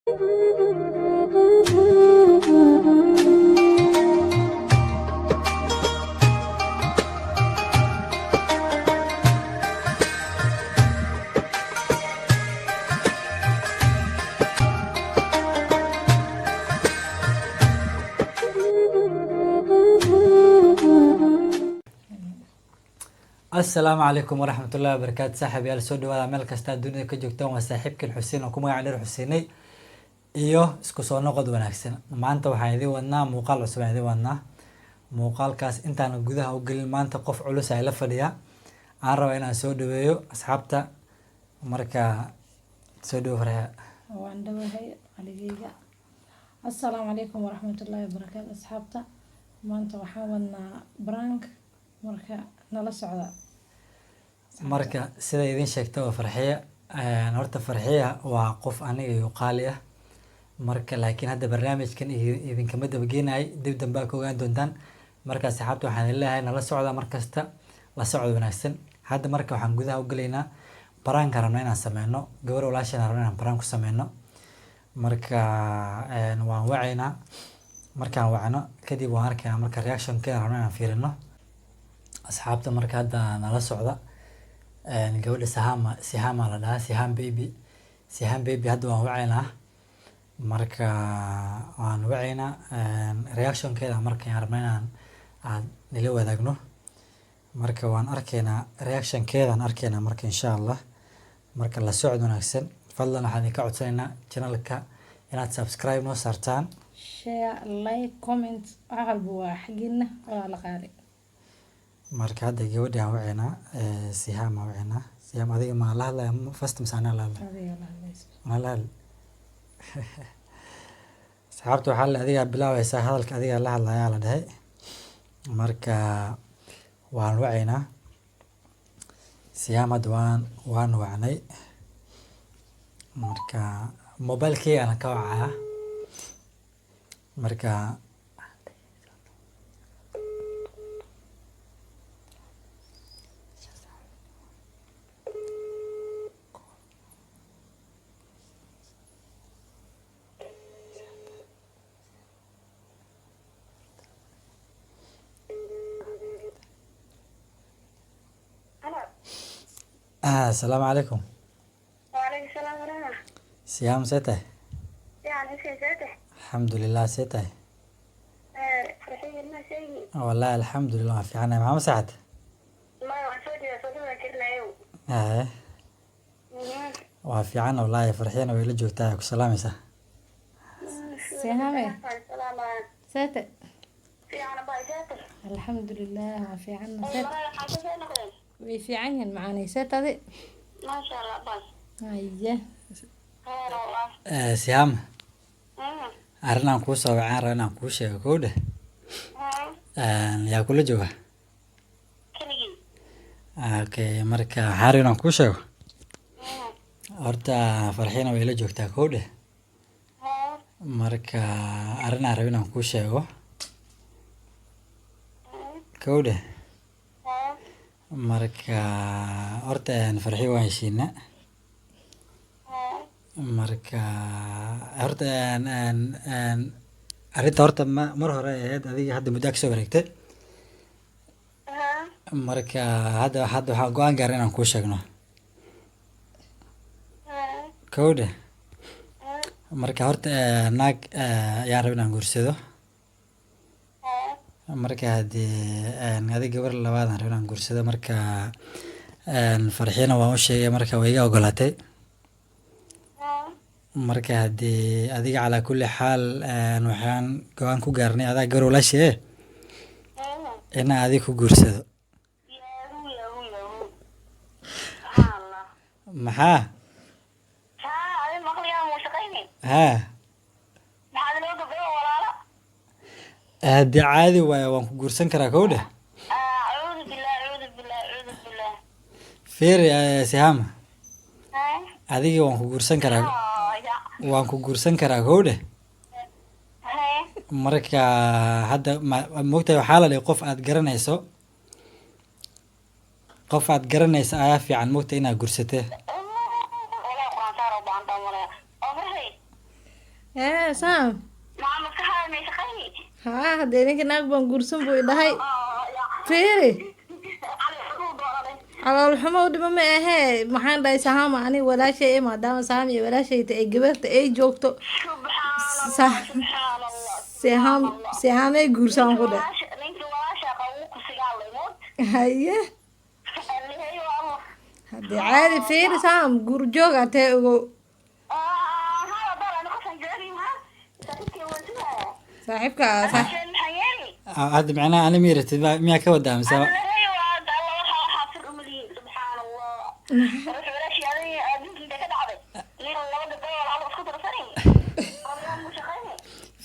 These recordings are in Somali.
السلام عليكم ورحمة الله وبركاته. صاحب يا soo dhawaada meel kasta dunida ka joogtaan waa saaxiibkan Xuseen oo ku magac dheer Xuseenay iyo isku soo noqod wanaagsan. Maanta waxaan idin wadnaa muuqaal cusub idin wadnaa. Muuqaalkaas intaan gudaha u galin maanta qof culus ay la fadhiya. Aan rabo inaan soo dhaweeyo asxaabta marka soo dhawo faraya. waan dhawahay qaligeyga. Assalaamu calaykum waraxmatullaahi wabarakaatu asxaabta. Maanta waxaan wadnaa prank marka nala socda. Marka sida idin sheegtay waa farxiya. Horta farxiya waa qof aniga iyo qaali ah. Marka laakiin hadda barnaamijkan idin kama dabageenay dib dambe ka ogaan doontaan. Marka asxaabta waxaan leeyahay nala socda markasta la socod wanaagsan. Hadda marka waxaan gudaha u galeynaa prank rabno inaan sameeyno. Gabar walaashana rabno inaan prank ku sameeyno. Marka waan wacaynaa. Markaan wacno kadib waan arkaynaa marka reaction ka rabno inaan fiirino. Asxaabta marka hadda nala socda gabadha Sihama la dhahaa Siham baby hadda waan wacaynaa. Marka waan wacaynaa reaction keeda markaan rabno inaan nila wadaagno. Marka waan arkaynaa reaction keedan arkaynaa marka insha Allah. Marka la socod wanaagsan fadlan waxaan idinka codsanaynaa channelka inaad subscribe noo saartaan, share, like, comment wax walba waa xagiina waa la qaali. marka hadda gabadha aan wacaynaa Siham aan wacaynaa. Siham adiga ma la hadlaya first misana la hadlaya Adiga la hadlayso. ma la hadlay asxaabta waxaa la adiga bilaawaysa hadalka adiga la hadlaya la dhahay. Marka waan wacaynaa Siham hadda waan wacnay. Marka mobilkii aan ka wacaa. Marka السلام عليكم. وعليكم السلام ورحمة. سيام سيته. يعني ايش جاته؟ الحمد لله سيته. فرحين ما شيء. والله الحمد لله في عنا مع مساعد. ما صوتي ذكرنا يوم. وفي عنا والله فرحين ويلا جوتاك وسلام يسا. Sihame. السلام عليكم. Sate. في عنا باي جاته. Alxamdulillah waa fiicanna. أي مرة حاجة زي نقول. Way fiican yihiin macaanay Sate. ما شاء الله باي. Ayya. خير والله. سيام أرنا نكوس أو عارنا نكوس يا كوده. يا كل جوا. كلي. أوكي مركا حارنا نكوس يا. أرتا فرحين ويلا جوتاك كوده. Marka arina rabina ku sheego kowde marka horta aan farxi waan heshiina marka horta aan arinta horta mar hore ahayd adiga hadda muddo ka soo wareegtay marka hadda waxaan go'aan gaaray inaan ku sheegno kowde marka horta naag yaa rabin aan guursado marka hadii adiga gabar labaad aan rabin aan guursado marka farxiina waan u sheegay marka way iga ogolaatay marka hadii adiga cala kulli xaal waxaan go'aan ku gaarnay adaa gabar walaashii inaan adiga ku guursado maxaa ها هادي عادي وان كورسن كرا كوده أعوذ بالله فير يا سهام هذه وان كورسن كرا كوده marka hadda moogtay waxa la leeyahay qof aad garanayso ayaa fiican moogtay inaad gursatay saam maxamed ka haay may shaqayni haa haddee ninka naag baan guursan buu i dhahay fiiri cali xuduu dooranay calool xumo u dhimo ma ahee maxaan dhahay sahaama ani walaashay maadaama sahaam iyo walaashayta ay gabarta ay joogto subxaan sehaamay guursaan ku dheh ninka walaasha qabu ku sigaalay mood haye alihayo allah haddee caadi fiiri saam guur joog atee ogow hala dooran qosan joogi ha saaxiibkii waan sugaya saaxiibka maxaa yeeli hadda macnaha ani miiratid miyaa ka wadaa mise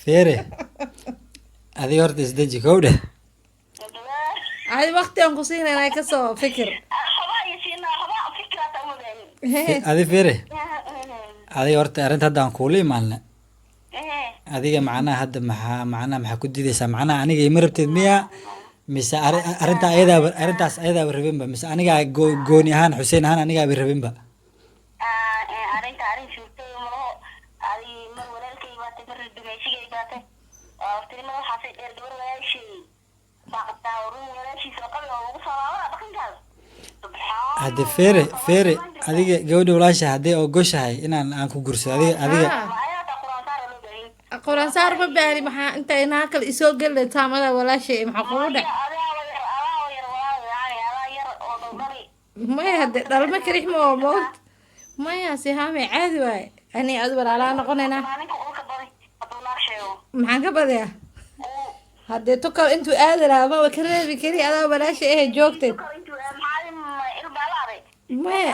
feere adiga horta isdeji kow dheh caadi waqti aan ku siinayna kasoo fikir adi feere adiga horta arrinta hadda aan kuula imaanna adiga macnaha hadda maxaa ku didaysaa macnaha aniga ima rabteed miya mise arrintaas ayadaaba rabinba mise anigaa gooni ahaan xuseen ahaan anigaaba rabinba hadde feere adiga gabadha walaasha haddii ogoshahay inaan aan ku gursado adiga quraan saar ma baari maxaa inta inaa kale isoo gelle taamada walaashay maxaa kugu dhac maya hadde dhalma karix ma oo mood maya sihaame caadi waaye ani adu walaalaa noqonaynaa maxaan ka badiyaa haddee tukal intuu aadi lahaa maba ka reebi kari adaa walaasha ehe joogteed maya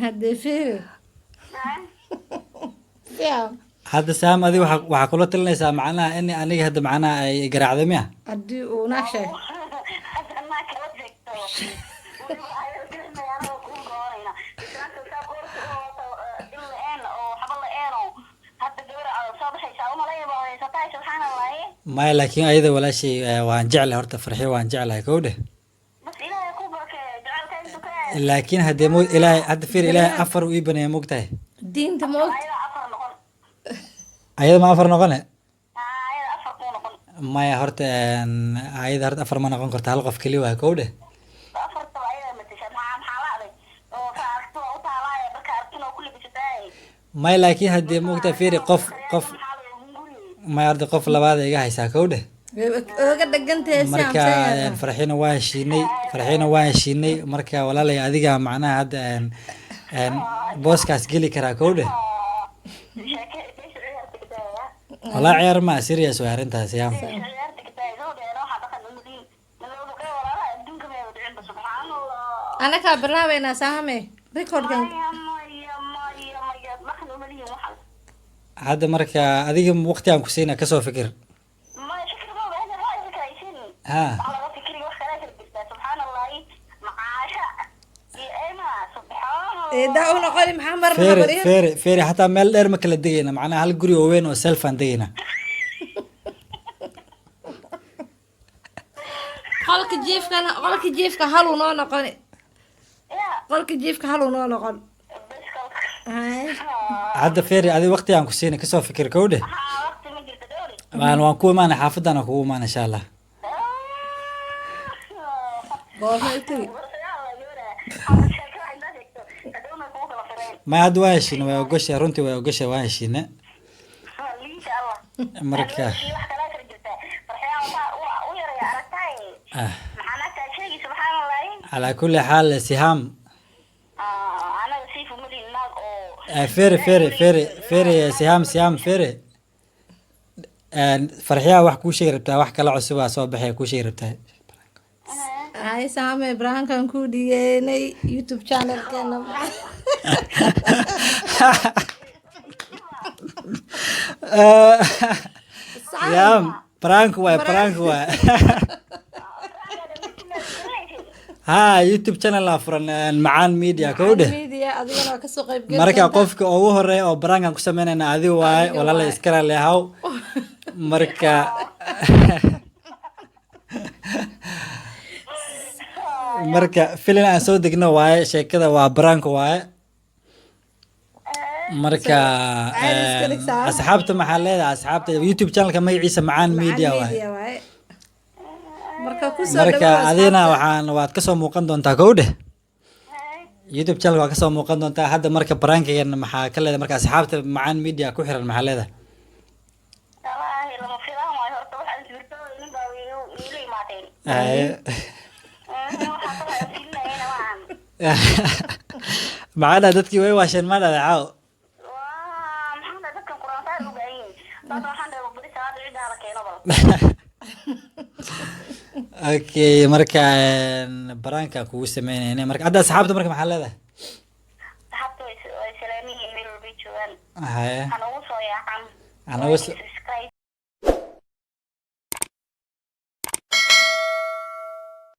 haddee fiiri siam hadda saam adiga waxaa kula talinaysaa macnaha in aniga hadda macnaha ay garaacdo miya haddii uu naag sheeg maya laakiin ayada walaashay waan jeclahay horta farxiyo waan jeclahay kow dheh laakiin haddee ilaahay hadda fiir ilaahay afar uu ii baneeya mogtahay diinta moog ayada ma afar noqone maya horta ayada horta afar ma noqon karto hal qof keli waa kow dheh maya laakiin haddee mogtahay fiiri qof maya horta qof labaada iga haysaa kow dheh oga dhagantahay marka farxiina waa heshiinay marka walaalay adiga macnaha hadda booskaas geli karaa kow dheh walaa ciyaar ma serious way arrintaas yaa anakaa bilaabeynaa saame recordkan hadda marka adiga waqti aan ku siina kasoo fikir ha daa u noqoni maxaa marna feere hataa meel dheer ma kala degayna macnaha hal guri oo weyn oo selfaan degayna qolka jiifka haluu noo noqoni qolka jiifka haluu noo noqon hadda feere adiga waqti aan ku siina kasoo fikir kow dheh waan ku imaana xaafadana kugu imaana insha allah maya hadda waa heshiina way ogoshay runtii way ogoshay waa heshiina marka calaa kulli xaal sihaam feere sihaam feere farxiyaa wax kuu sheegi rabtaa wax kala cusubaa soo baxaya kuu sheegi rabtaa hay saame ibrahankan ku dhigeynay youtube channelkeena sihaam prank waay ha youtube channel aa furan macaan media kow dheh adigana kasoo qayb marka qofka ugu horeeya oo prankan ku sameynayna adiga waaye walaala iskala leehaw marka marka filin aan soo degno waaye sheekada waa prank waaye marka caadi iska dhigsaa. asxaabta maxaa leedahay asxaabta YouTube channelka magaciisa macaan media waaye media waaye marka ku soo marka dhawaad adina waad kasoo muuqan doontaa kowdhe Hay. YouTube channel waa kasoo muuqan doontaa hadda marka prankigan maxaa ka leedahay marka asxaabta macaan media ku xiran maxaa leedahay Wallaahi lama filaan waayo horta waxaan jirto nin baa iila imaateen. Haye. Waxaan kala filinayna waan. maxaa dhahay dadkii way waasheen ma dhahay caaw Waa maxaa dhahay dadkan Quraan saar u baahan yihiin. Dad waxaan dhahay bari salaad ciida la keeno bal. okay marka baranka kugu sameynayna marka hadda asxaabta marka maxaa leedahay Saxaabtu way salaamiyiin meel walba ay joogaan. haye Waxaan ugu soo yaacaan. Aan ugu soo-